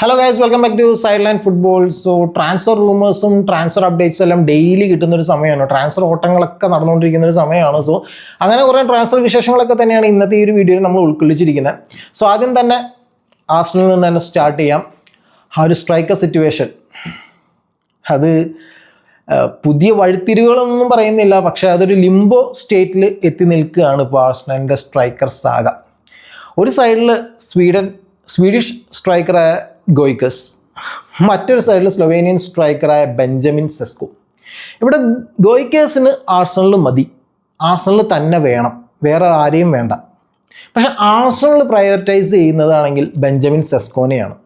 Hello guys, welcome back to Side Line Football. So transfer റൂമേഴ്സും transfer അപ്ഡേറ്റ്സും എല്ലാം daily കിട്ടുന്ന ഒരു സമയമാണ്. ട്രാൻസ്ഫർ ഓട്ടങ്ങളൊക്കെ നടന്നുകൊണ്ടിരിക്കുന്ന ഒരു സമയമാണ്. സോ അങ്ങനെ കുറേ ട്രാൻസ്ഫർ വിശേഷങ്ങളൊക്കെ തന്നെയാണ് ഇന്നത്തെ ഈ ഒരു വീഡിയോയിൽ നമ്മൾ ഉൾക്കൊള്ളിച്ചിരിക്കുന്നത്. സോ ആദ്യം തന്നെ ആർസണലിൽ നിന്ന് തന്നെ സ്റ്റാർട്ട് ചെയ്യാം. ആ ഒരു സ്ട്രൈക്കർ സിറ്റുവേഷൻ അത് പുതിയ വഴിത്തിരിവുകളൊന്നും പറയുന്നില്ല, പക്ഷേ അതൊരു ലിംബോ സ്റ്റേറ്റിൽ എത്തി നിൽക്കുകയാണ് ഇപ്പോൾ ആർസണലിൻ്റെ സ്ട്രൈക്കർ സാഗ. ഒരു സൈഡിൽ സ്വീഡിഷ് സ്ട്രൈക്കറായ ഗോയ്ക്കസ്, മറ്റൊരു സൈഡിൽ സ്ലൊവേനിയൻ സ്ട്രൈക്കറായ ബെഞ്ചമിൻ സെസ്കോ. ഇവിടെ ഗോയ്ക്കേഴ്സിന് ആർസണൽ മതി, ആർസണൽ തന്നെ വേണം, വേറെ ആരെയും വേണ്ട. പക്ഷെ ആർസണൽ പ്രയോറിറ്റൈസ് ചെയ്യുന്നതാണെങ്കിൽ ബെഞ്ചമിൻ സെസ്കോനെയാണ്.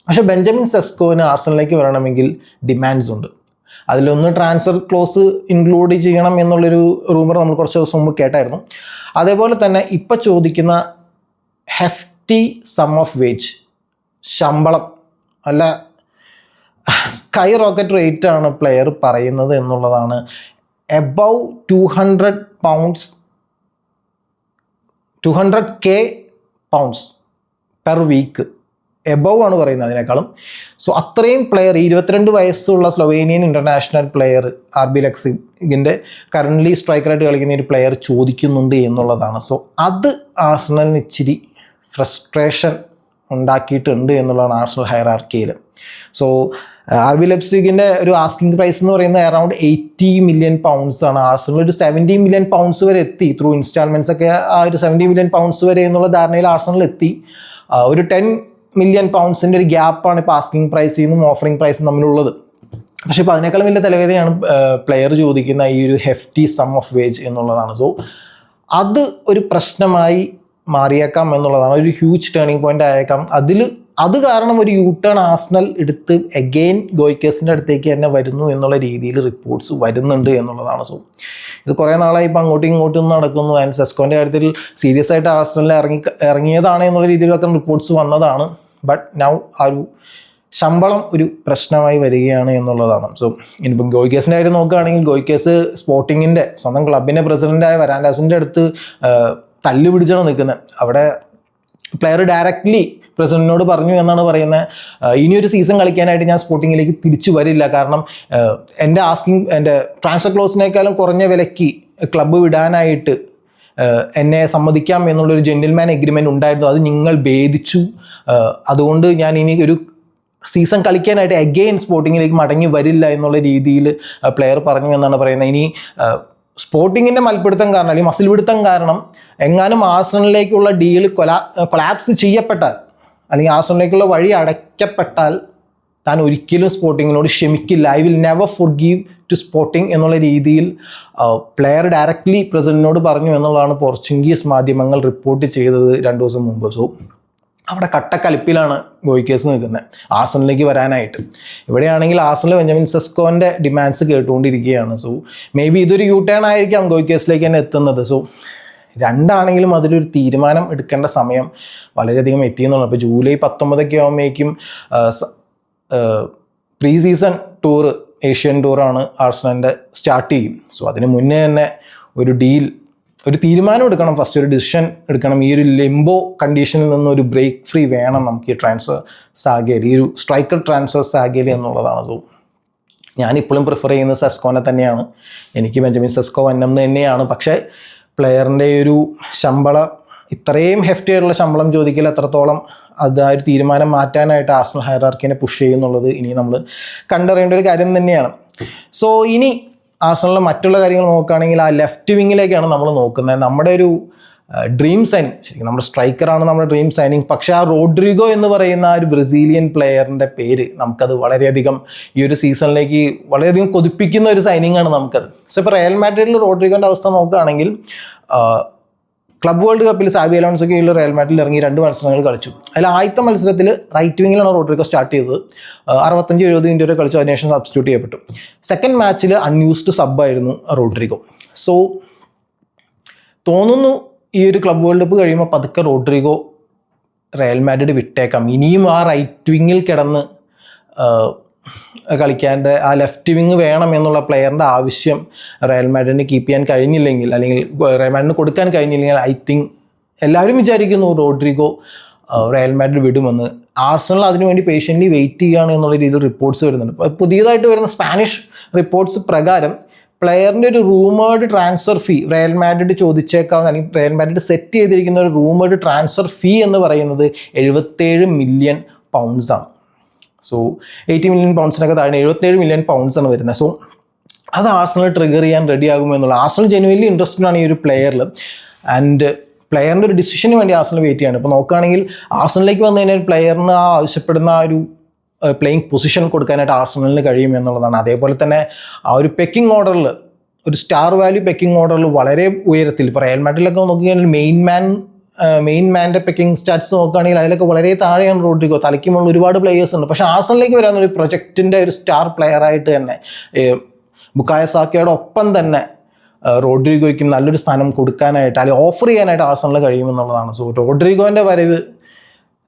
പക്ഷെ ബെഞ്ചമിൻ സെസ്കോന് ആർസണലിലേക്ക് വരണമെങ്കിൽ ഡിമാൻഡ്സ് ഉണ്ട്. അതിലൊന്ന് ട്രാൻസ്ഫർ ക്ലോസ് ഇൻക്ലൂഡ് ചെയ്യണം എന്നുള്ളൊരു റൂമർ നമ്മൾ കുറച്ച് ദിവസം മുമ്പ് കേട്ടായിരുന്നു. അതേപോലെ തന്നെ ഇപ്പം ചോദിക്കുന്ന ഹെഫ്റ്റി സം ഓഫ് വേജ്, ശമ്പളം അല്ല സ്കൈ റോക്കറ്റ് റേറ്റ് ആണ് പ്ലെയർ പറയുന്നത് എന്നുള്ളതാണ്. Above 200K pounds per week above ആണ് പറയുന്നത് അതിനേക്കാളും. സോ അത്രയും പ്ലെയർ, 22 വയസ്സുള്ള സ്ലൊവേനിയൻ ഇൻ്റർനാഷണൽ പ്ലെയർ RB ലെപ്സിഗിൻ്റെ കറൻ്റ്ലി സ്ട്രൈക്കറായിട്ട് കളിക്കുന്ന ഒരു പ്ലെയർ ചോദിക്കുന്നുണ്ട് എന്നുള്ളതാണ്. സോ അത് ആർസണലിന് ഇച്ചിരി ഫ്രസ്ട്രേഷൻ ഉണ്ടാക്കിയിട്ടുണ്ട് എന്നുള്ളതാണ് ആർസണൽ ഹൈറാർക്കിയിൽ. സോ RB ലെപ്സിഗിൻ്റെ ഒരു ആസ്കിംഗ് പ്രൈസ് എന്ന് പറയുന്നത് അറൗണ്ട് 80 മില്യൺ പൗണ്ട്സ് ആണ്. ആർസണൽ ഒരു 70 മില്യൺ പൗണ്ട്സ് വരെ എത്തി, ത്രൂ ഇൻസ്റ്റാൾമെൻറ്റ്സ് ഒക്കെ ആ ഒരു 70 മില്യൺ പൗണ്ട്സ് വരെ എന്നുള്ള ധാരണയിൽ ആർസണൽ എത്തി. ഒരു 10 മില്യൺ പൗണ്ട്സിൻ്റെ ഒരു ഗ്യാപ്പാണ് ഇപ്പോൾ ആസ്കിംഗ് പ്രൈസിനും ഓഫറിംഗ് പ്രൈസും തമ്മിലുള്ളത്. പക്ഷേ ഇപ്പോൾ അതിനേക്കാളും വലിയ തലവേദനയാണ് പ്ലെയർ ചോദിക്കുന്ന ഈ ഒരു ഹെഫ്റ്റി സം ഓഫ് വേജ് എന്നുള്ളതാണ്. സോ അത് ഒരു പ്രശ്നമായി മാറിയേക്കാം എന്നുള്ളതാണ്, ഒരു ഹ്യൂജ് ടേണിംഗ് പോയിന്റ് ആയേക്കാം. അത് കാരണം ഒരു യൂ ടേൺ ആർസണൽ എടുത്ത് അഗെയിൻ ഗോയ്ക്കേഴ്സിൻ്റെ അടുത്തേക്ക് തന്നെ വരുന്നു എന്നുള്ള രീതിയിൽ റിപ്പോർട്ട്സ് വരുന്നുണ്ട് എന്നുള്ളതാണ്. സോ ഇത് കുറേ നാളായി ഇപ്പോൾ അങ്ങോട്ടും ഇങ്ങോട്ടും നടക്കുന്നു. ആൻഡ് സെസ്കോൻ്റെ കാര്യത്തിൽ സീരിയസ് ആയിട്ട് ആർസണലിൽ ഇറങ്ങിയതാണ് എന്നുള്ള രീതിയിലൊക്കെ റിപ്പോർട്ട്സ് വന്നതാണ്. ബട്ട് നൗ ആ ഒരു ശമ്പളം ഒരു പ്രശ്നമായി വരികയാണ് എന്നുള്ളതാണ്. സോ ഇനിയിപ്പം ഗോയ്ക്കേഴ്സിൻ്റെ കാര്യം നോക്കുകയാണെങ്കിൽ ഗോയ്ക്കേഴ്സ് സ്പോർട്ടിങ്ങിൻ്റെ സ്വന്തം ക്ലബിൻ്റെ പ്രസിഡൻ്റായ വരാൻഡാസിൻ്റെ അടുത്ത് തല്ല് പിടിച്ചാണ് നിൽക്കുന്നത്. അവിടെ പ്ലെയർ ഡയറക്റ്റ്ലി പ്രസിഡന്റിനോട് പറഞ്ഞു എന്നാണ് പറയുന്നത്, ഇനിയൊരു സീസൺ കളിക്കാനായിട്ട് ഞാൻ സ്പോർട്ടിങ്ങിലേക്ക് തിരിച്ചു വരില്ല, കാരണം എൻ്റെ ട്രാൻസ്ഫർ ക്ലോസിനേക്കാളും കുറഞ്ഞ വിലയ്ക്ക് ക്ലബ്ബ് വിടാനായിട്ട് എന്നെ സമ്മതിക്കാം എന്നുള്ളൊരു ജെന്റിൽമാൻ എഗ്രിമെൻ്റ് ഉണ്ടായിരുന്നു, അത് നിങ്ങൾ ഭേദിച്ചു. അതുകൊണ്ട് ഞാൻ ഇനി ഒരു സീസൺ കളിക്കാനായിട്ട് അഗെയിൻ സ്പോർട്ടിങ്ങിലേക്ക് മടങ്ങി വരില്ല എന്നുള്ള രീതിയിൽ പ്ലെയർ പറഞ്ഞു എന്നാണ് പറയുന്നത്. ഇനി സ്പോർട്ടിങ്ങിൻ്റെ മൽപ്പിടുത്തം കാരണം അല്ലെങ്കിൽ മസിൽ പിടുത്തം കാരണം എങ്ങാനും ആർസണലിലേക്കുള്ള ഡീൽ കൊലാപ്സ് ചെയ്യപ്പെട്ടാൽ അല്ലെങ്കിൽ ആർസണലിലേക്കുള്ള വഴി അടയ്ക്കപ്പെട്ടാൽ താൻ ഒരിക്കലും സ്പോർട്ടിങ്ങിനോട് ക്ഷമിക്കില്ല, I will never forgive to Sporting എന്നുള്ള രീതിയിൽ പ്ലെയർ ഡയറക്റ്റ്ലി പ്രസിഡന്റിനോട് പറഞ്ഞു എന്നുള്ളതാണ് പോർച്ചുഗീസ് മാധ്യമങ്ങൾ റിപ്പോർട്ട് ചെയ്തത് 2 ദിവസം മുമ്പ്. സോ അവിടെ കട്ടക്കലിപ്പിലാണ് ഗോയ്ക്കേഴ്സ് നിൽക്കുന്നത് ആർസണലിലേക്ക് വരാനായിട്ട്. ഇവിടെയാണെങ്കിൽ ആർസണൽ ബെഞ്ചമിൻ സെസ്കോൻ്റെ ഡിമാൻഡ്സ് കേട്ടുകൊണ്ടിരിക്കുകയാണ്. സോ മേ ബി ഇതൊരു യൂ ടേൺ ആയിരിക്കാം ഗോയ്ക്കേഴ്സിലേക്ക് തന്നെ എത്തുന്നത്. സോ രണ്ടാണെങ്കിലും അതിലൊരു തീരുമാനം എടുക്കേണ്ട സമയം വളരെയധികം എത്തിയെന്നുള്ളത്. ഇപ്പോൾ ജൂലൈ 19 ആകുമ്പോഴേക്കും പ്രീ സീസൺ ടൂറ്, ഏഷ്യൻ ടൂറാണ് ആർസണലിൻ്റെ സ്റ്റാർട്ട് ചെയ്യും. സോ അതിന് മുന്നേ തന്നെ ഒരു തീരുമാനം എടുക്കണം, ഫസ്റ്റ് ഒരു ഡിസിഷൻ എടുക്കണം. ഈ ഒരു ലിംബോ കണ്ടീഷനിൽ നിന്ന് ഒരു ബ്രേക്ക് ഫ്രീ വേണം നമുക്ക് ഈ ട്രാൻസ്ഫർ സാഗയിൽ, ഈ ഒരു സ്ട്രൈക്കർ ട്രാൻസ്ഫർ സാഗയിൽ എന്നുള്ളതാണ്. സോ ഞാനിപ്പോഴും പ്രിഫർ ചെയ്യുന്നത് സെസ്കോനെ തന്നെയാണ്. എനിക്ക് ബെഞ്ചമിൻ സെസ്കോ വന്നെന്ന് തന്നെയാണ്. പക്ഷേ പ്ലെയറിൻ്റെ ഒരു ശമ്പളം, ഇത്രയും ഹെഫ്റ്റി ആയിട്ടുള്ള ശമ്പളം ചോദിക്കൽ എത്രത്തോളം അത് ആ ഒരു തീരുമാനം മാറ്റാനായിട്ട് ആർസണൽ ഹൈറാർക്കിനെ പുഷ് ചെയ്യുന്നുള്ളത് ഇനി നമ്മൾ കണ്ടറിയേണ്ട ഒരു കാര്യം തന്നെയാണ്. സോ ഇനി ആർസണലിലെ മറ്റുള്ള കാര്യങ്ങൾ നോക്കുകയാണെങ്കിൽ ആ ലെഫ്റ്റ് വിങ്ങിലേക്കാണ് നമ്മൾ നോക്കുന്നത്. നമ്മുടെ ഒരു ഡ്രീം സൈനിങ്, ശരിക്കും നമ്മുടെ സ്ട്രൈക്കറാണ് നമ്മുടെ ഡ്രീം സൈനിങ്. പക്ഷേ ആ റോഡ്രിഗോ എന്ന് പറയുന്ന ആ ഒരു ബ്രസീലിയൻ പ്ലെയറിൻ്റെ പേര് നമുക്കത് വളരെയധികം ഈ ഒരു സീസണിലേക്ക് വളരെയധികം കൊതിപ്പിക്കുന്ന ഒരു സൈനിങ് ആണ് നമുക്കത്. സോ ഇപ്പോൾ റയൽ മാഡ്രിഡിൽ റോഡ്രിഗോൻ്റെ അവസ്ഥ നോക്കുകയാണെങ്കിൽ ക്ലബ് വേൾഡ് കപ്പിൽ സാബി അലോൺസോയ്ക്ക് കീഴിൽ റയൽ മാഡ്രിഡിൽ ഇറങ്ങി 2 മത്സരങ്ങൾ കളിച്ചു. അതിൽ ആദ്യത്തെ മത്സരത്തിൽ റൈറ്റ് വിങ്ങിലാണ് റോഡ്രിഗോ സ്റ്റാർട്ട് ചെയ്തത്. 65-70 മിനിറ്റ് വരെ കളിച്ചു, അതിനുശേഷം സബ്സ്റ്റിറ്റ്യൂട്ട് ചെയ്യപ്പെട്ടു. സെക്കൻഡ് മാച്ചിൽ അൺയൂസ്ഡ് സബ്ബായിരുന്നു റോഡ്രിഗോ. സോ തോന്നുന്നു ഈ ഒരു ക്ലബ് വേൾഡ് കപ്പ് കഴിയുമ്പോൾ പതുക്കെ റോഡ്രിഗോ റയൽ മാഡ്രിഡ് വിട്ടേക്കാം. ഇനിയും ആ റൈറ്റ് വിങ്ങിൽ കിടന്ന് കളിക്കാൻ്റെ ആ ലെഫ്റ്റ് വിങ് വേണം എന്നുള്ള പ്ലെയറിൻ്റെ ആവശ്യം റയൽ മാഡ്രിഡിന് കീപ്പ് ചെയ്യാൻ കഴിഞ്ഞില്ലെങ്കിൽ, അല്ലെങ്കിൽ റയൽ മാഡ്രിഡിന് കൊടുക്കാൻ കഴിഞ്ഞില്ലെങ്കിൽ, ഐ തിങ്ക് എല്ലാവരും വിചാരിക്കുന്നു റോഡ്രിഗോ റയൽ മാഡ്രിഡ് വിടുമെന്ന്. ആർസണൽ അതിനുവേണ്ടി പേഷ്യൻ്റ്ലി വെയിറ്റ് ചെയ്യുകയാണ് എന്നുള്ള രീതിയിൽ റിപ്പോർട്ട്സ് വരുന്നുണ്ട്. ഇപ്പോൾ പുതിയതായിട്ട് വരുന്ന സ്പാനിഷ് റിപ്പോർട്ട്സ് പ്രകാരം പ്ലെയറിൻ്റെ ഒരു റൂമേർഡ് ട്രാൻസ്ഫർ ഫീ റയൽ മാഡ്രിഡ് ചോദിച്ചേക്കാവുന്ന അല്ലെങ്കിൽ റയൽ മാഡ്രിഡ് സെറ്റ് ചെയ്തിരിക്കുന്ന ഒരു റൂമേർഡ് ട്രാൻസ്ഫർ ഫീ എന്ന് പറയുന്നത് 77 മില്യൺ പൗണ്ട്സാണ്. സോ 80 മില്യൺ പൗണ്ട്സിനൊക്കെ താഴെ 77 മില്യൺ പൗണ്ട്സാണ് വരുന്നത്. സോ അത് ആർസണൽ ട്രിഗർ ചെയ്യാൻ റെഡി ആകുമോ എന്നുള്ള, ആർസണൽ ജെനുവൻലി ഇൻട്രസ്റ്റഡ് ആണ് ഈ ഒരു പ്ലെയറിൽ. ആൻഡ് പ്ലെയറിൻ്റെ ഒരു ഡിസിഷന് വേണ്ടി ആർസണൽ വെയിറ്റ് ചെയ്യാണ്. ഇപ്പോൾ നോക്കുകയാണെങ്കിൽ ആർസണലിലേക്ക് വന്നു കഴിഞ്ഞാൽ പ്ലെയറിന് ആ ആവശ്യപ്പെടുന്ന ആ ഒരു പ്ലേയിങ് പൊസിഷൻ കൊടുക്കാനായിട്ട് ആർസണലിന് കഴിയും എന്നുള്ളതാണ്. അതേപോലെ തന്നെ ആ ഒരു പെക്കിംഗ് ഓർഡറിൽ ഒരു സ്റ്റാർ വാല്യൂ പെക്കിംഗ് ഓർഡറിൽ വളരെ ഉയരത്തിൽ, ഇപ്പോൾ റയൽ മാഡ്രിഡിലൊക്കെ നോക്കുകയാണെങ്കിൽ മെയിൻ മാൻ്റെ പെക്കിംഗ് സ്റ്റാറ്റ്സ് നോക്കുകയാണെങ്കിൽ അതിലൊക്കെ വളരെ താഴെയാണ് റോഡ്രിഗോ. തലയ്ക്കുമുള്ള ഒരുപാട് പ്ലേയേഴ്സ് ഉണ്ട്. പക്ഷേ ആർസണലിലേക്ക് വരാവുന്ന ഒരു പ്രൊജക്റ്റിൻ്റെ ഒരു സ്റ്റാർ പ്ലെയർ ആയിട്ട് തന്നെ ബുക്കായോ സാക്കയുടെ ഒപ്പം തന്നെ റോഡ്രിഗോയ്ക്കും നല്ലൊരു സ്ഥാനം കൊടുക്കാനായിട്ട് അല്ലെങ്കിൽ ഓഫർ ചെയ്യാനായിട്ട് ആർസണലിന് കഴിയുമെന്നുള്ളതാണ്. സോ റോഡ്രിഗോൻ്റെ വരവ്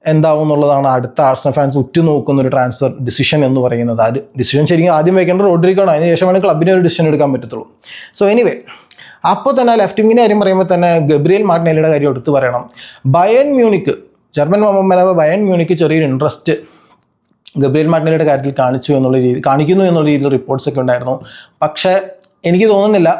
എന്താവും എന്നുള്ളതാണ് അടുത്ത ആർസണൽ ഫാൻസ് ഉറ്റുനോക്കുന്ന ഒരു ട്രാൻസ്ഫർ ഡിസിഷൻ എന്ന് പറയുന്നത്. അത് ഡിസിഷൻ ശരിക്കും ആദ്യം വയ്ക്കേണ്ടത് റോഡ്രിഗോ ആണ്, അതിന് ശേഷമാണ് ക്ലബിന് ഒരു ഡിസിഷൻ എടുക്കാൻ പറ്റത്തുള്ളൂ. സോ എനിവേ, അപ്പോൾ തന്നെ ലെഫ്റ്റ് വിങ്ങിൻ്റെ കാര്യം പറയുമ്പോൾ തന്നെ ഗബ്രിയേൽ മാർട്ടിനെല്ലിയുടെ കാര്യം എടുത്ത് പറയണം. Bayern Munich, German moment Bayern Munich ചെറിയൊരു ഇൻട്രസ്റ്റ് ഗബ്രിയേൽ മാർട്ടിനെല്ലിയുടെ കാര്യത്തിൽ കാണിക്കുന്നു എന്നുള്ള രീതിയിൽ റിപ്പോർട്ട്സ് ഒക്കെ ഉണ്ടായിരുന്നു. പക്ഷേ എനിക്ക് തോന്നുന്നില്ല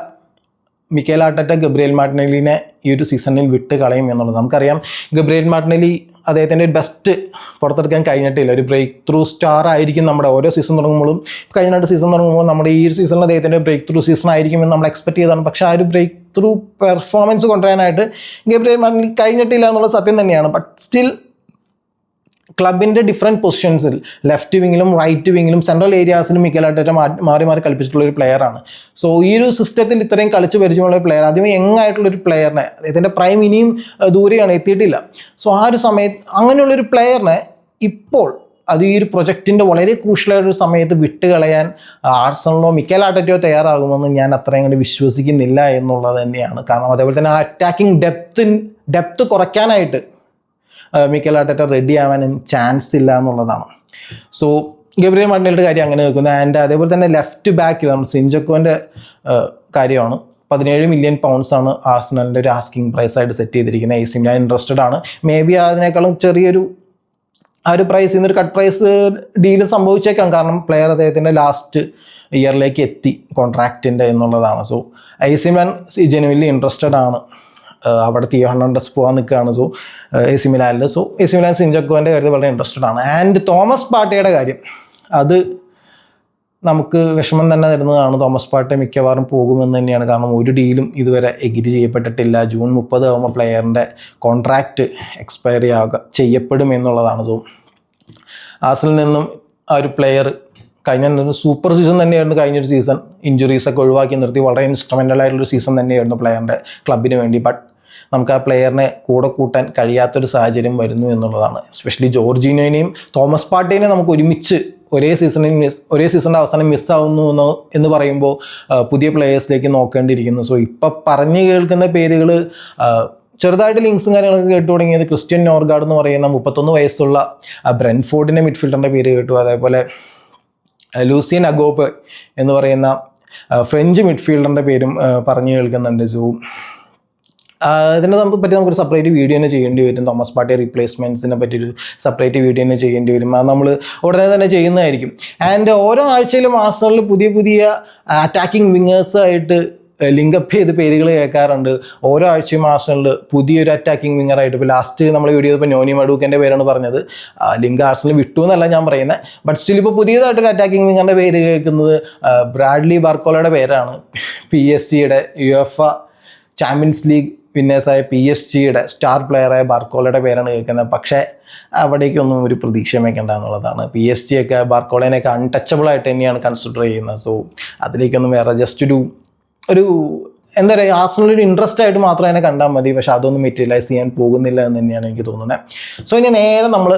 മിക്കേൽ ആർട്ടറ്റ ഗബ്രിയേൽ മാർട്ടിനെല്ലിനെ ഈ ഒരു സീസണിൽ വിട്ട് കളയും എന്നുള്ളത്. നമുക്കറിയാം ഗബ്രിയേൽ മാർട്ടിനെല്ലി അദ്ദേഹത്തിൻ്റെ ഒരു ബെസ്റ്റ് പുറത്തെടുക്കാൻ കഴിഞ്ഞിട്ടില്ല. ഒരു ബ്രേക്ക് ത്രൂ സ്റ്റാർ ആയിരിക്കും നമ്മുടെ ഓരോ സീസൺ തുടങ്ങുമ്പോഴും. കഴിഞ്ഞ 2 സീസൺ തുടങ്ങുമ്പോൾ നമ്മുടെ ഈ ഒരു സീസണിൽ അദ്ദേഹത്തിൻ്റെ ബ്രേക്ക് ത്രൂ സീസൺ ആയിരിക്കുമെന്ന് നമ്മൾ എക്സ്പെക്ട് ചെയ്തതാണ്. പക്ഷേ ആ ഒരു ബ്രേക്ക് ത്രൂ പെർഫോമൻസ് കൊണ്ടുവരാനായിട്ട് ഗബ്രിയേൽ മാർട്ടിനെല്ലി കഴിഞ്ഞിട്ടില്ല എന്നുള്ളത് സത്യം തന്നെയാണ്. ബട്ട് സ്റ്റിൽ ക്ലബിൻ്റെ ഡിഫറെൻറ്റ് പൊസിഷൻസിൽ ലെഫ്റ്റ് വിങ്ങിലും റൈറ്റ് വിങ്ങിലും സെൻട്രൽ ഏരിയാസിലും മിക്കേൽ ആർട്ടറ്റ മാറി കളിപ്പിച്ചിട്ടുള്ള ഒരു പ്ലെയറാണ്. സോ ഈ ഒരു സിസ്റ്റത്തിൽ ഇത്രയും കളിച്ച് പരിചയമുള്ള ഒരു പ്ലെയർ, ആദ്യമേ യങ് ആയിട്ടുള്ളൊരു പ്ലെയറിനെ, അദ്ദേഹത്തിൻ്റെ പ്രൈം ഇനിയും ദൂരെയാണ്, എത്തിയിട്ടില്ല. സോ ആ ഒരു സമയത്ത് അങ്ങനെയുള്ളൊരു പ്ലെയറിനെ ഇപ്പോൾ അത് ഈ ഒരു പ്രൊജക്റ്റിൻ്റെ വളരെ ക്രൂഷ്യലായൊരു സമയത്ത് വിട്ടുകളയാൻ ആർസണലോ മിക്കേൽ ആർട്ടറ്റയോ തയ്യാറാകുമെന്ന് ഞാൻ അത്രയും കൂടി വിശ്വസിക്കുന്നില്ല എന്നുള്ളത് തന്നെയാണ്. കാരണം അതേപോലെ തന്നെ ആ അറ്റാക്കിംഗ് ഡെപ്ത് കുറയ്ക്കാനായിട്ട് മിക്കേൽ ആർട്ടറ്റ റെഡി ആവാനും ചാൻസ് ഇല്ല എന്നുള്ളതാണ്. സോ ഗബ്രിയേൽ മാർട്ടിനെല്ലിയുടെ കാര്യം അങ്ങനെ നിൽക്കുന്നത്. ആൻഡ് അതേപോലെ തന്നെ ലെഫ്റ്റ് ബാക്കിൽ നമ്മൾ സിൻജക്കോൻ്റെ കാര്യമാണ്. 17 മില്യൺ പൗണ്ട്സാണ് ആർസണലിൻ്റെ ഒരു ആസ്കിങ് പ്രൈസ് ആയിട്ട് സെറ്റ് ചെയ്തിരിക്കുന്നത്. AC മിലാൻ ഇൻട്രസ്റ്റഡ് ആണ്. മേ ബി അതിനേക്കാളും ചെറിയൊരു ആ ഒരു പ്രൈസ് ഇന്നൊരു കട്ട് പ്രൈസ് ഡീല് സംഭവിച്ചേക്കാം. കാരണം പ്ലെയർ അദ്ദേഹത്തിൻ്റെ ലാസ്റ്റ് ഇയറിലേക്ക് എത്തി കോൺട്രാക്റ്റിൻ്റെ എന്നുള്ളതാണ്. So AC Milan genuinely interested ആണ്. അവിടെ തിയോ ഹെർണാണ്ടസ് പോകാൻ നിൽക്കുകയാണ്. സോ AC മിലാനിൽ. സോ AC മിലാൻ സിൻജക്കോൻ്റെ കാര്യത്തിൽ വളരെ ഇൻട്രസ്റ്റഡ് ആണ്. ആൻഡ് തോമസ് പാർട്ടിയുടെ കാര്യം, അത് നമുക്ക് വിഷമം തന്നെ തരുന്നതാണ്. തോമസ് പാർട്ടി മിക്കവാറും പോകുമെന്ന് തന്നെയാണ്. കാരണം ഒരു ഡീലും ഇതുവരെ എഗ്രി ചെയ്യപ്പെട്ടിട്ടില്ല. ജൂൺ 30 ആകുമ്പോൾ പ്ലെയറിൻ്റെ കോൺട്രാക്റ്റ് എക്സ്പയറി ചെയ്യപ്പെടും എന്നുള്ളതാണ്. സോ ആർസണലിൽ നിന്നും ആ ഒരു പ്ലെയർ കഴിഞ്ഞ സൂപ്പർ സീസൺ തന്നെയായിരുന്നു കഴിഞ്ഞൊരു സീസൺ. ഇഞ്ചുറീസൊക്കെ ഒഴിവാക്കി നിർത്തി വളരെ ഇൻസ്ട്രുമെൻ്റൽ ആയിട്ടുള്ളൊരു സീസൺ തന്നെയായിരുന്നു പ്ലെയറിൻ്റെ ക്ലബിന് വേണ്ടി. ബട്ട് നമുക്ക് ആ പ്ലെയറിനെ കൂടെ കൂട്ടാൻ കഴിയാത്തൊരു സാഹചര്യം വരുന്നു എന്നുള്ളതാണ്. എസ്പെഷ്യലി ജോർജിനോനെയും തോമസ് പാർട്ടിനെ നമുക്ക് ഒരുമിച്ച് ഒരേ സീസണിൻ്റെ അവസാനം മിസ്സാവുന്നു എന്ന് പറയുമ്പോൾ പുതിയ പ്ലെയേഴ്സിലേക്ക് നോക്കേണ്ടിയിരിക്കുന്നു. സോ ഇപ്പം പറഞ്ഞു കേൾക്കുന്ന പേരുകൾ ചെറുതായിട്ട് ലിങ്ക്സും കാര്യങ്ങളൊക്കെ കേട്ടു തുടങ്ങിയത് ക്രിസ്ത്യൻ നോർഗാർഡ് എന്ന് പറയുന്ന 31 വയസ്സുള്ള ബ്രെൻഫോർഡിൻ്റെ മിഡ്ഫീൽഡറിൻ്റെ പേര് കേട്ടു. അതേപോലെ ലൂസിയൻ അഗോപ്പ് എന്ന് പറയുന്ന ഫ്രഞ്ച് മിഡ്ഫീൽഡറിൻ്റെ പേരും പറഞ്ഞു കേൾക്കുന്നുണ്ട്. സോ ഇതിനെ പറ്റി നമുക്കൊരു സെപ്പറേറ്റ് വീഡിയോ തന്നെ ചെയ്യേണ്ടി വരും. തോമസ് പാർട്ടി റീപ്ലേസ്മെൻറ്റ്സിനെ പറ്റിയൊരു സെപ്പറേറ്റ് വീഡിയോ തന്നെ ചെയ്യേണ്ടി വരും. അത് നമ്മൾ ഉടനെ തന്നെ ചെയ്യുന്നതായിരിക്കും. ആൻഡ് ഓരോ ആഴ്ചയിലും ആർസണലിൽ പുതിയ അറ്റാക്കിംഗ് വിങ്ങേഴ്സായിട്ട് ലിങ്കപ്പ് ചെയ്ത് പേരുകൾ കേൾക്കാറുണ്ട്. ഓരോ ആഴ്ചയും ആർസണലിൽ പുതിയൊരു അറ്റാക്കിംഗ് വിങ്ങറായിട്ട്, ഇപ്പോൾ ലാസ്റ്റ് നമ്മൾ വീഡിയോ ഇപ്പോൾ നോനി മഡൂക്കൻ്റെ പേരാണ് പറഞ്ഞത്. ലിങ്ക് ആർസണൽ വിട്ടു എന്നല്ല ഞാൻ പറയുന്നത്. ബട്ട് സ്റ്റിൽ ഇപ്പോൾ പുതിയതായിട്ടൊരു അറ്റാക്കിംഗ് വിങ്ങറിൻ്റെ പേര് കേൾക്കുന്നത് ബ്രാഡ്ലി ബാർക്കോളയുടെ പേരാണ്. PSG-യുടെ UEFA ചാമ്പ്യൻസ് ലീഗ് വിന്നേഴ്സായ PSG-യുടെ സ്റ്റാർ പ്ലെയറായ ബാർക്കോളയുടെ പേരാണ് കേൾക്കുന്നത്. പക്ഷേ അവിടേക്കൊന്നും ഒരു പ്രതീക്ഷ വയ്ക്കേണ്ട എന്നുള്ളതാണ്. PSG-ഒക്കെ ബാർക്കോളേനെയൊക്കെ അൺടച്ചബിൾ ആയിട്ട് തന്നെയാണ് കൺസിഡർ ചെയ്യുന്നത്. സോ അതിലേക്കൊന്നും വേറെ ജസ്റ്റ് ഒരു എന്താ പറയുക, ആർസണലൊരു ഇൻട്രസ്റ്റ് ആയിട്ട് മാത്രം അതിനെ കണ്ടാൽ മതി. പക്ഷെ അതൊന്നും മെറ്റീരിയലൈസ് ചെയ്യാൻ പോകുന്നില്ല എന്ന് തന്നെയാണ് എനിക്ക് തോന്നുന്നത്. സോ ഇനി നേരെ നമ്മൾ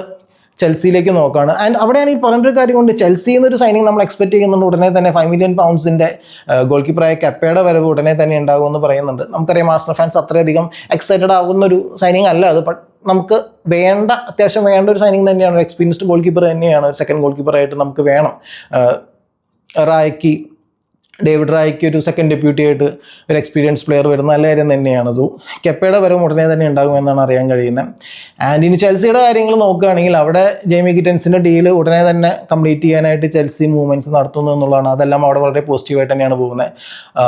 ചെൽസിയിലേക്ക് നോക്കുകയാണ്. ആൻഡ് അവിടെയാണ് ഈ പറഞ്ഞൊരു കാര്യം കൊണ്ട് ചെൽസിയിൽ നിന്നൊരു സൈനിങ് നമ്മൾ എക്സ്പെക്ട് ചെയ്യുന്നുണ്ട്. ഉടനെ തന്നെ 5 മില്യൺ പൗണ്ട്സിൻ്റെ ഗോൾ കീപ്പറായ കെപ്പയുടെ വരവ് ഉടനെ തന്നെ ഉണ്ടാകുമെന്ന് പറയുന്നുണ്ട്. നമുക്കറിയാം ആർസണൽ ഫാൻസ് അത്രയധികം എക്സൈറ്റഡ് ആകുന്നൊരു സൈനിങ് അല്ല അത്. ബട്ട് നമുക്ക് അത്യാവശ്യം വേണ്ട ഒരു സൈനിങ് തന്നെയാണ്. ഒരു എക്സ്പീരിയൻസ്ഡ് ഗോൾ കീപ്പർ തന്നെയാണ്. ഒരു സെക്കൻഡ് ഗോൾ കീപ്പറായിട്ട് നമുക്ക് വേണം. റായ്ക്ക് ഡേവിഡ് റായ്ക്ക് ഒരു സെക്കൻഡ് ഡെപ്യൂട്ടി ആയിട്ട് ഒരു എക്സ്പീരിയൻസ് പ്ലെയർ വരുന്ന നല്ല കാര്യം തന്നെയാണ്. സോ കെപ്പയുടെ വരവും ഉടനെ തന്നെ ഉണ്ടാകുമെന്നാണ് അറിയാൻ കഴിയുന്നത്. ആൻഡ് ഇനി ചെൽസിയുടെ കാര്യങ്ങൾ നോക്കുകയാണെങ്കിൽ അവിടെ ജെയ്മി ഗിറ്റൻസിൻ്റെ ഡീൽ ഉടനെ തന്നെ കംപ്ലീറ്റ് ചെയ്യാനായിട്ട് ചെൽസി മൂവ്മെൻറ്റ്സ് നടത്തുന്നു എന്നുള്ളതാണ്. അതെല്ലാം അവിടെ വളരെ പോസിറ്റീവായിട്ട് തന്നെയാണ് പോകുന്നത്.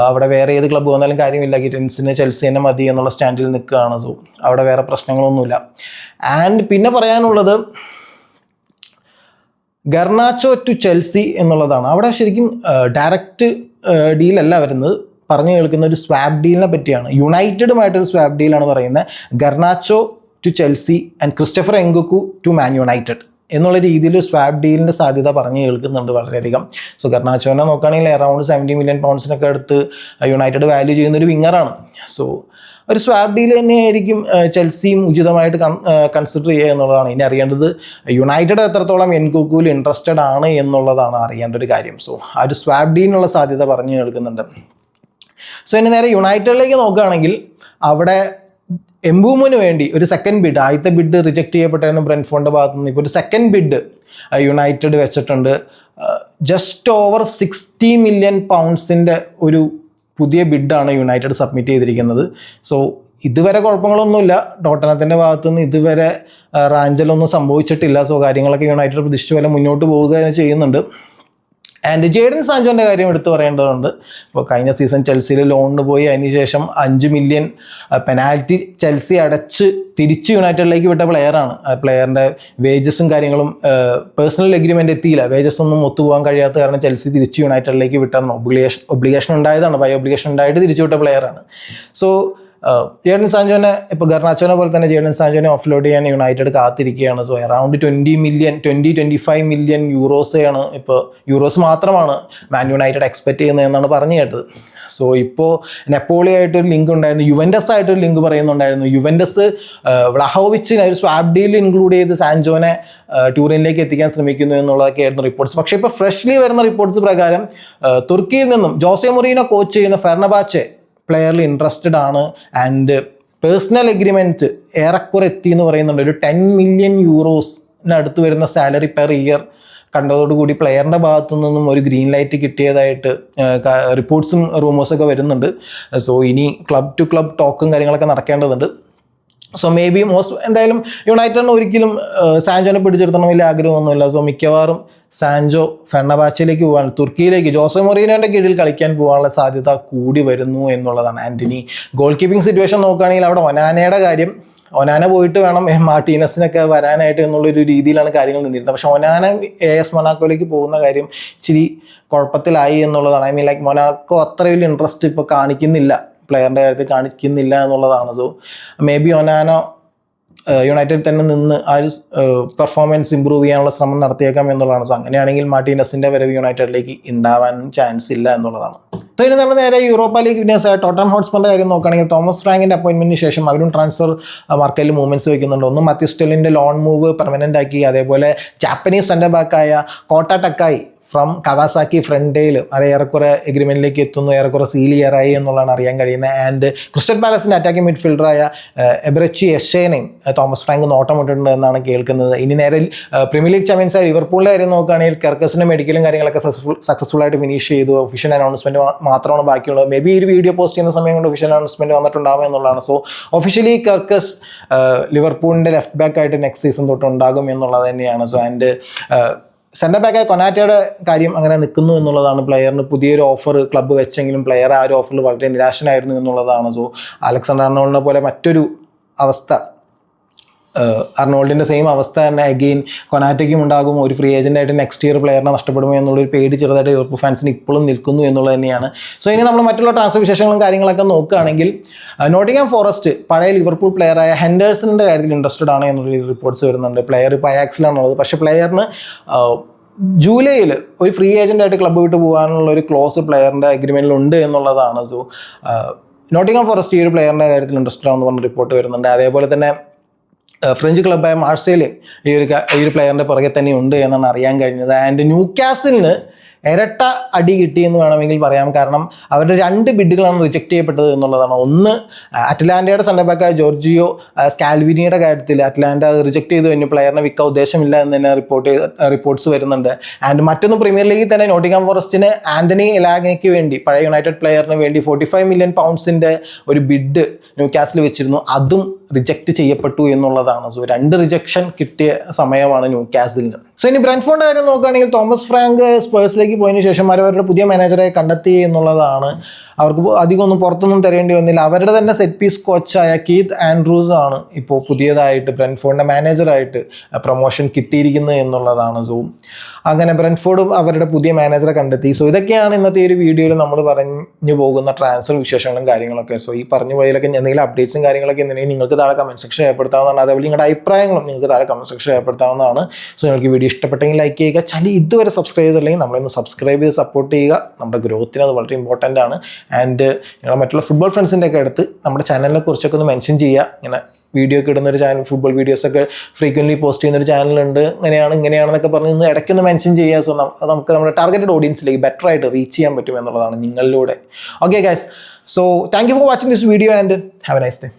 അവിടെ വേറെ ഏത് ക്ലബ്ബ് വന്നാലും കാര്യമില്ല, ഗിറ്റൻസിന് ചെൽസി തന്നെ മതി എന്നുള്ള സ്റ്റാൻഡിൽ നിൽക്കുകയാണ്. സോ അവിടെ വേറെ പ്രശ്നങ്ങളൊന്നുമില്ല. ആൻഡ് പിന്നെ പറയാനുള്ളത് ഗർനാച്ചോ ടു ചെൽസി എന്നുള്ളതാണ്. അവിടെ ശരിക്കും ഡയറക്റ്റ് ഡീലല്ല വരുന്നത്, പറഞ്ഞു കേൾക്കുന്ന ഒരു സ്വാപ്പ് ഡീലിനെ പറ്റിയാണ്. യുണൈറ്റഡുമായിട്ടൊരു സ്വാപ്പ് ഡീലാണ് പറയുന്നത്. Garnacho to Chelsea and Christopher Nkunku to Man United എന്നുള്ള രീതിയിൽ സ്വാപ്പ് ഡീലിൻ്റെ സാധ്യത പറഞ്ഞു കേൾക്കുന്നുണ്ട് വളരെയധികം. സോ ഗർനാച്ചോനെ നോക്കുകയാണെങ്കിൽ അറൗണ്ട് 70 മില്യൺ പൗണ്ട്സിനൊക്കെ അടുത്ത് യുണൈറ്റഡ് വാല്യൂ ചെയ്യുന്നൊരു വിങ്ങറാണ്. സോ ഒരു സ്വാപ്പ് ഡീൽ തന്നെയായിരിക്കും ചെൽസിയും ഉചിതമായിട്ട് കൺസിഡർ ചെയ്യുക എന്നുള്ളതാണ്. ഇനി അറിയേണ്ടത് യുണൈറ്റഡ് എത്രത്തോളം എൻകുക്കുവിൽ ഇൻട്രസ്റ്റഡ് ആണ് എന്നുള്ളതാണ് അറിയേണ്ട ഒരു കാര്യം. സോ ആ ഒരു സ്വാപ്പ് ഡീലിനുള്ള സാധ്യത പറഞ്ഞു കേൾക്കുന്നുണ്ട്. സോ ഇനി നേരെ യുണൈറ്റഡിലേക്ക് നോക്കുകയാണെങ്കിൽ അവിടെ എംബൂമിന് വേണ്ടി ഒരു സെക്കൻഡ് ബിഡ്, ആദ്യത്തെ ബിഡ് റിജക്ട് ചെയ്യപ്പെട്ടായിരുന്നു ബ്രെൻഫോർഡിൻ്റെ ഭാഗത്തു നിന്ന്. ഇപ്പോൾ ഒരു സെക്കൻഡ് ബിഡ് യുണൈറ്റഡ് വെച്ചിട്ടുണ്ട്. ജസ്റ്റ് ഓവർ 60 മില്യൺ പൗണ്ട്സിൻ്റെ ഒരു പുതിയ ബിഡാണ് യുണൈറ്റഡ് സബ്മിറ്റ് ചെയ്തിരിക്കുന്നത്. സോ ഇതുവരെ കുഴപ്പങ്ങളൊന്നുമില്ല, ടോട്ടനത്തിൻ്റെ ഭാഗത്തുനിന്ന് ഇതുവരെ റാഞ്ചലൊന്നും സംഭവിച്ചിട്ടില്ല. സോ കാര്യങ്ങളൊക്കെ യുണൈറ്റഡ് പ്രതീക്ഷിച്ച പോലെ മുന്നോട്ട് പോവുക ചെയ്യുന്നുണ്ട്. ആൻഡ് ജേഡൻ സാഞ്ചോൻ്റെ കാര്യം എടുത്തു പറയേണ്ടതുണ്ട്. ഇപ്പോൾ കഴിഞ്ഞ സീസൺ ചെൽസിയിൽ ലോണിന് പോയി അതിനുശേഷം 5 മില്യൺ പെനാൽറ്റി ചെൽസി അടച്ച് തിരിച്ച് യുണൈറ്റഡിലേക്ക് വിട്ട പ്ലെയറാണ്. ആ പ്ലെയറിൻ്റെ വേജസും കാര്യങ്ങളും പേഴ്സണൽ എഗ്രിമെൻ്റ് എത്തിയില്ല, വേജസ് ഒന്നും ഒത്തുപോകാൻ കഴിയാത്ത കാരണം ചെൽസി തിരിച്ച് യുണൈറ്റഡിലേക്ക് വിട്ടതാണ്. ഒബ്ലിഗേഷൻ ഉണ്ടായതാണ്, ബൈ ഒബ്ലിഗേഷൻ ഉണ്ടായിട്ട് തിരിച്ചു വിട്ട പ്ലെയറാണ്. സോ ജേഡൻ സാഞ്ചോനെ ഇപ്പോൾ ഗർനാച്ചോനെ പോലെ തന്നെ ജേഡൻ സാഞ്ചോനെ ഓഫ്ലോഡ് ചെയ്യാൻ യുണൈറ്റഡ് കാത്തിരിക്കുകയാണ്. സോ അറൗണ്ട് 25 മില്യൺ യൂറോസാണ് ഇപ്പോൾ, യൂറോസ് മാത്രമാണ് മാൻ യുണൈറ്റഡ് എക്സ്പെക്ട് ചെയ്യുന്നതെന്നാണ് പറഞ്ഞു കേട്ടത്. സോ ഇപ്പോൾ നെപ്പോളി ആയിട്ടൊരു ലിങ്ക് ഉണ്ടായിരുന്നു, യുവൻറ്റസ് ആയിട്ടൊരു ലിങ്ക് പറയുന്നുണ്ടായിരുന്നു. യുവൻറ്റസ് വ്ളഹോവിച്ചിനെ ഒരു സ്വാപ്പ് ഡീൽ ഇൻക്ലൂഡ് ചെയ്ത് സാഞ്ചോനെ ടൂറിനിലേക്ക് എത്തിക്കാൻ ശ്രമിക്കുന്നു എന്നുള്ളതൊക്കെ ആയിരുന്നു റിപ്പോർട്ട്സ്. പക്ഷേ ഇപ്പോൾ ഫ്രഷ്ലി വരുന്ന റിപ്പോർട്ട്സ് പ്രകാരം തുർക്കിയിൽ നിന്നും ജോസെ മൊറീനോ കോച്ച് ചെയ്യുന്ന ഫെർണബാച്ചെ പ്ലെയറിൽ ഇൻട്രസ്റ്റഡ് ആണ്. ആൻഡ് പേഴ്സണൽ എഗ്രിമെൻറ്റ് ഏറെക്കുറെ എത്തി എന്ന് പറയുന്നുണ്ട്. ഒരു 10 മില്യൺ യൂറോസിനടുത്ത് വരുന്ന സാലറി പെർ ഇയർ കണ്ടതോടുകൂടി പ്ലെയറിൻ്റെ ഭാഗത്തു നിന്നും ഒരു ഗ്രീൻ ലൈറ്റ് കിട്ടിയതായിട്ട് റിപ്പോർട്ട്സും റൂമേഴ്സൊക്കെ വരുന്നുണ്ട്. സോ ഇനി ക്ലബ് ടു ക്ലബ് ടോക്കും കാര്യങ്ങളൊക്കെ നടക്കേണ്ടതുണ്ട്. സോ മേ ബി എന്തായാലും യുണൈറ്റഡിന് ഒരിക്കലും സാഞ്ചോനെ പിടിച്ചെടുത്തണം വലിയ ആഗ്രഹമൊന്നുമില്ല. സോ മിക്കവാറും സാൻജോ ഫെർണബാച്ചയിലേക്ക് പോകാൻ, തുർക്കിയിലേക്ക് ജോസെ മൊറീനോൻ്റെ കീഴിൽ കളിക്കാൻ പോകാനുള്ള സാധ്യത കൂടി വരുന്നു എന്നുള്ളതാണ്. ആൻറ്റണി ഗോൾ കീപ്പിംഗ് സിറ്റുവേഷൻ നോക്കുകയാണെങ്കിൽ അവിടെ ഒനാനയുടെ കാര്യം, ഒനാന പോയിട്ട് വേണം മാർട്ടീനസിനൊക്കെ വരാനായിട്ട് എന്നുള്ളൊരു രീതിയിലാണ് കാര്യങ്ങൾ നിന്നിരുന്നത്. പക്ഷെ ഒനാന AS മൊനാക്കോയിലേക്ക് പോകുന്ന കാര്യം ഇച്ചിരി കുഴപ്പത്തിലായി എന്നുള്ളതാണ്. ഐ മീൻ ലൈക്ക് മൊനാക്കോ അത്ര വലിയ ഇൻട്രസ്റ്റ് ഇപ്പോൾ കാണിക്കുന്നില്ല, പ്ലെയറിൻ്റെ കാര്യത്തിൽ കാണിക്കുന്നില്ല എന്നുള്ളതാണ്. സോ മേ ബി ഒനാനോ യുണൈറ്റഡ് തന്നെ നിന്ന് ആ ഒരു പെർഫോമൻസ് ഇമ്പ്രൂവ് ചെയ്യാനുള്ള ശ്രമം നടത്തിയേക്കാം എന്നുള്ളതാണ്. സോ അങ്ങനെയാണെങ്കിൽ മാർട്ടീനസിൻ്റെ വരവ് യുണൈറ്റഡിലേക്ക് ഉണ്ടാവാൻ ചാൻസ് ഇല്ല എന്നുള്ളതാണ്. സോ ഇനി നമ്മൾ നേരെ യൂറോപ്പ ലീഗ് വിന്നേഴ്സ് ടോട്ടൻഹാം ഹോട്ട്സ്പറിൻ്റെ കാര്യം നോക്കുകയാണെങ്കിൽ തോമസ് ഫ്രാങ്കിൻ്റെ അപ്പോയിൻമെൻറ്റിന് ശേഷം അവരും ട്രാൻസ്ഫർ മാർക്കറ്റിൽ മൂവ്മെൻറ്റ്സ് വയ്ക്കുന്നുണ്ട്. ഒന്ന് മാത്യു സ്റ്റെല്ലിൻ്റെ ലോൺ മൂവ് പെർമനൻ്റ് ആക്കി, അതേപോലെ ജാപ്പനീസ് സെൻറ്റർ ബാക്കായ കോട്ട ടക്കായി ഫ്രം കവാസാക്കി ഫ്രണ്ടേൽ അത് ഏറെക്കുറെ എഗ്രിമെൻറ്റിലേക്ക് എത്തുന്നു, ഏറെക്കുറെ സീൽ ഇയറായി എന്നുള്ളതാണ് അറിയാൻ കഴിയുന്നത്. ആൻഡ് ക്രിസ്റ്റൽ പാലസിൻ്റെ അറ്റാക്കിംഗ് മിഡ്ഫീൽഡറായ എബ്രച്ചി എഷേനെയും തോമസ് ഫ്രാങ്ക് നോട്ടമിട്ടിട്ടുണ്ട് എന്നാണ് കേൾക്കുന്നത്. ഇനി നേരെ പ്രീമിയർ ലീഗ് ചാമ്പ്യൻസായ ലിവർപൂളിൻ്റെ കാര്യം നോക്കുകയാണെങ്കിൽ കെർക്കസിൻ്റെ മെഡിക്കലും കാര്യങ്ങളൊക്കെ സക്സസ്ഫുൾ ആയിട്ട് ഫിനിഷ് ചെയ്തു. ഒഫീഷ്യൽ അനൗൺസ്മെൻറ്റ് മാത്രമാണ് ബാക്കിയുള്ളത്. മേ ബി ഒരു വീഡിയോ പോസ്റ്റ് ചെയ്യുന്ന സമയം കൊണ്ട് ഒഫീഷ്യൽ അനൗൺസ്മെൻറ്റ് വന്നിട്ടുണ്ടാകും എന്നുള്ളതാണ്. So officially Kerkez ലിവർപൂളിൻ്റെ left back ആയിട്ട് നെക്സ്റ്റ് സീസൺ തൊട്ട് ഉണ്ടാകും എന്നുള്ളത് തന്നെയാണ്. സോ ആൻഡ് സെൻറ്റർ ബാക്കായ കൊനാറ്റയുടെ കാര്യം അങ്ങനെ നിൽക്കുന്നു എന്നുള്ളതാണ്. പ്ലെയറിന് പുതിയൊരു ഓഫർ ക്ലബ്ബ് വെച്ചെങ്കിലും പ്ലെയർ ആ ഒരു ഓഫറിൽ വളരെ നിരാശനായിരുന്നു എന്നുള്ളതാണ്. സോ അലക്സാണ്ടർ അർണോൾഡിനെ പോലെ മറ്റൊരു അവസ്ഥ, അർണോൾഡിൻ്റെ സെയിം അവസ്ഥ തന്നെ അഗെയിൻ കൊനാറ്റയ്ക്കും ഉണ്ടാകും. ഒരു ഫ്രീ ഏജൻ്റായിട്ട് നെക്സ്റ്റ് ഇയർ പ്ലെയറിനെ നഷ്ടപ്പെടുമോ എന്നുള്ളൊരു പേടി ചെറുതായിട്ട് ലിവർപൂൾ ഫാൻസിന് ഇപ്പോഴും നിൽക്കുന്നു എന്നുള്ളത് തന്നെയാണ്. സോ ഇനി നമ്മൾ മറ്റുള്ള ട്രാൻസ്ഫർ വിശേഷങ്ങളും കാര്യങ്ങളൊക്കെ നോക്കുകയാണെങ്കിൽ നോട്ടിംഗ്ഹാം ഫോറസ്റ്റ് പഴയ ലിവർപൂൾ പ്ലെയറായ ഹെൻഡേഴ്സണിൻ്റെ കാര്യത്തിൽ ഇൻട്രസ്റ്റഡ് ആണ് എന്നുള്ള റിപ്പോർട്ട്സ് വരുന്നുണ്ട്. പ്ലെയർ ഇപ്പോൾ അയാക്സിലാണുള്ളത്. പക്ഷേ പ്ലെയറിന് ജൂലൈയിൽ ഒരു ഫ്രീ ഏജൻ്റായിട്ട് ക്ലബ്ബ് വിട്ട് പോകാനുള്ള ഒരു ക്ലോസ് പ്ലെയറിൻ്റെ അഗ്രിമെൻറ്റിൽ ഉണ്ട് എന്നുള്ളതാണ്. സോ നോട്ടിംഗ്ഹാം ഫോറസ്റ്റ് ഈ ഒരു പ്ലെയറിൻ്റെ കാര്യത്തിൽ ഇൻട്രസ്റ്റഡ് ആണെന്ന് പറഞ്ഞ റിപ്പോർട്ട് വരുന്നുണ്ട്. അതേപോലെ തന്നെ ഫ്രഞ്ച് ക്ലബ്ബായ മാർസേലും ഈ ഒരു പ്ലെയറിൻ്റെ പുറകെ തന്നെ ഉണ്ട് എന്നാണ് അറിയാൻ കഴിഞ്ഞത്. ആൻഡ് ന്യൂകാസിലിന് ഇരട്ട അടി കിട്ടിയെന്ന് വേണമെങ്കിൽ പറയാം. കാരണം അവരുടെ 2 ബിഡുകളാണ് റിജക്ട് ചെയ്യപ്പെട്ടത് എന്നുള്ളതാണ്. ഒന്ന് അറ്റ്ലാന്റയുടെ സെന്റർ ബാക്കായ ജോർജിയോ സ്കാൽവിനിയുടെ കാര്യത്തിൽ അറ്റ്ലാന്റ റിജക്ട് ചെയ്തു കഴിഞ്ഞു, പ്ലെയറിനെ വിൽക്കാൻ ഉദ്ദേശമില്ല എന്ന് തന്നെ റിപ്പോർട്ട്സ് വരുന്നുണ്ട്. ആൻഡ് മറ്റൊന്ന് പ്രീമിയർ ലീഗിൽ തന്നെ നോട്ടിംഗ്ഹാം ഫോറസ്റ്റിന് ആന്റണി എലാഗയ്ക്ക് വേണ്ടി, പഴയ യുണൈറ്റഡ് പ്ലെയറിന് വേണ്ടി 45 മില്യൺ പൗണ്ട്സിന്റെ ഒരു ബിഡ് ന്യൂകാസിൽ വെച്ചിരുന്നു, അതും റിജക്ട് ചെയ്യപ്പെട്ടു എന്നുള്ളതാണ്. സോ 2 റിജക്ഷൻ കിട്ടിയ സമയമാണ് ന്യൂകാസിലിന്. സോ ഇനി ബ്രെൻറ്റ്ഫോർഡിന്റെ കാര്യം നോക്കുകയാണെങ്കിൽ തോമസ് ഫ്രാങ്ക് സ്പേഴ്സിലേക്ക് പോയതിനു ശേഷം അവരുടെ പുതിയ മാനേജറെ കണ്ടെത്തി എന്നുള്ളതാണ്. അവർക്ക് അധികം ഒന്നും പുറത്തൊന്നും തരേണ്ടി വന്നില്ല. അവരുടെ തന്നെ സെറ്റ് പീസ് കോച്ചായ കീത്ത് ആൻഡ്രൂസ് ആണ് ഇപ്പോൾ പുതിയതായിട്ട് ബ്രെൻറ്റ്ഫോർഡിന്റെ മാനേജറായിട്ട് പ്രൊമോഷൻ കിട്ടിയിരിക്കുന്നത് എന്നുള്ളതാണ്. സോ അങ്ങനെ ബ്രെൻറ്റ്ഫോർഡും അവരുടെ പുതിയ മാനേജറെ കണ്ടെത്തി. സോ ഇതൊക്കെയാണ് ഇന്നത്തെ ഒരു വീഡിയോയിൽ നമ്മൾ പറഞ്ഞു പോകുന്ന ട്രാൻസ്ഫർ വിശേഷങ്ങളും കാര്യങ്ങളൊക്കെ. സോ ഈ പറഞ്ഞു പോയതിലൊക്കെ എന്തെങ്കിലും അപ്ഡേറ്റ്സും കാര്യങ്ങളൊക്കെ എന്തെങ്കിലും നിങ്ങൾക്ക് താഴെ കമന്റ് സെക്ഷൻ രേഖപ്പെടുത്താവുന്നതാണ്. അതേപോലെ നിങ്ങളുടെ അഭിപ്രായങ്ങളും നിങ്ങൾക്ക് താഴെ കമന്റ് സെക്ഷൻ രേഖപ്പെടുത്താവുന്നതാണ്. സോ നിങ്ങൾക്ക് വീഡിയോ ഇഷ്ടപ്പെട്ടെങ്കിൽ ലൈക്ക് ചെയ്യുക. ചാനൽ ഇതുവരെ സബ്സ്ക്രൈബ് ചെയ്തില്ലെങ്കിൽ നമ്മളൊന്ന് സബ്സ്ക്രൈബ് ചെയ്ത് സപ്പോർട്ട് ചെയ്യുക. നമ്മുടെ ഗ്രോത്തിന് അത് വളരെ ഇമ്പോർട്ടൻ്റ് ആണ്. ആൻഡ് നിങ്ങളുടെ മറ്റുള്ള ഫുട്ബോൾ ഫ്രണ്ട്സിൻ്റെ ഒക്കെ അടുത്ത് നമ്മുടെ ചാനലിനെ കുറിച്ചൊക്കെ ഒന്ന് മെൻഷൻ ചെയ്യുക. ഇങ്ങനെ വീഡിയോ ഒക്കെ ഇടുന്നൊരു ചാനൽ, ഫുട്ബോൾ വീഡിയോസൊക്കെ ഫ്രീക്വൻ്റ്ലി പോസ്റ്റ് ചെയ്യുന്നൊരു ചാനലുണ്ട്, ഇങ്ങനെയാണെന്നൊക്കെ പറഞ്ഞ് ഇടയ്ക്കൊന്ന് മെൻഷൻ ചെയ്യുക. സോ നമുക്ക് നമ്മുടെ ടാർഗറ്റഡ് ഓഡിയൻസിലേക്ക് ബെറ്റർ ആയിട്ട് റീച്ച് ചെയ്യാൻ പറ്റും എന്നുള്ളതാണ് നിങ്ങളിലൂടെ. Okay guys, so thank you for watching this video and have a nice day.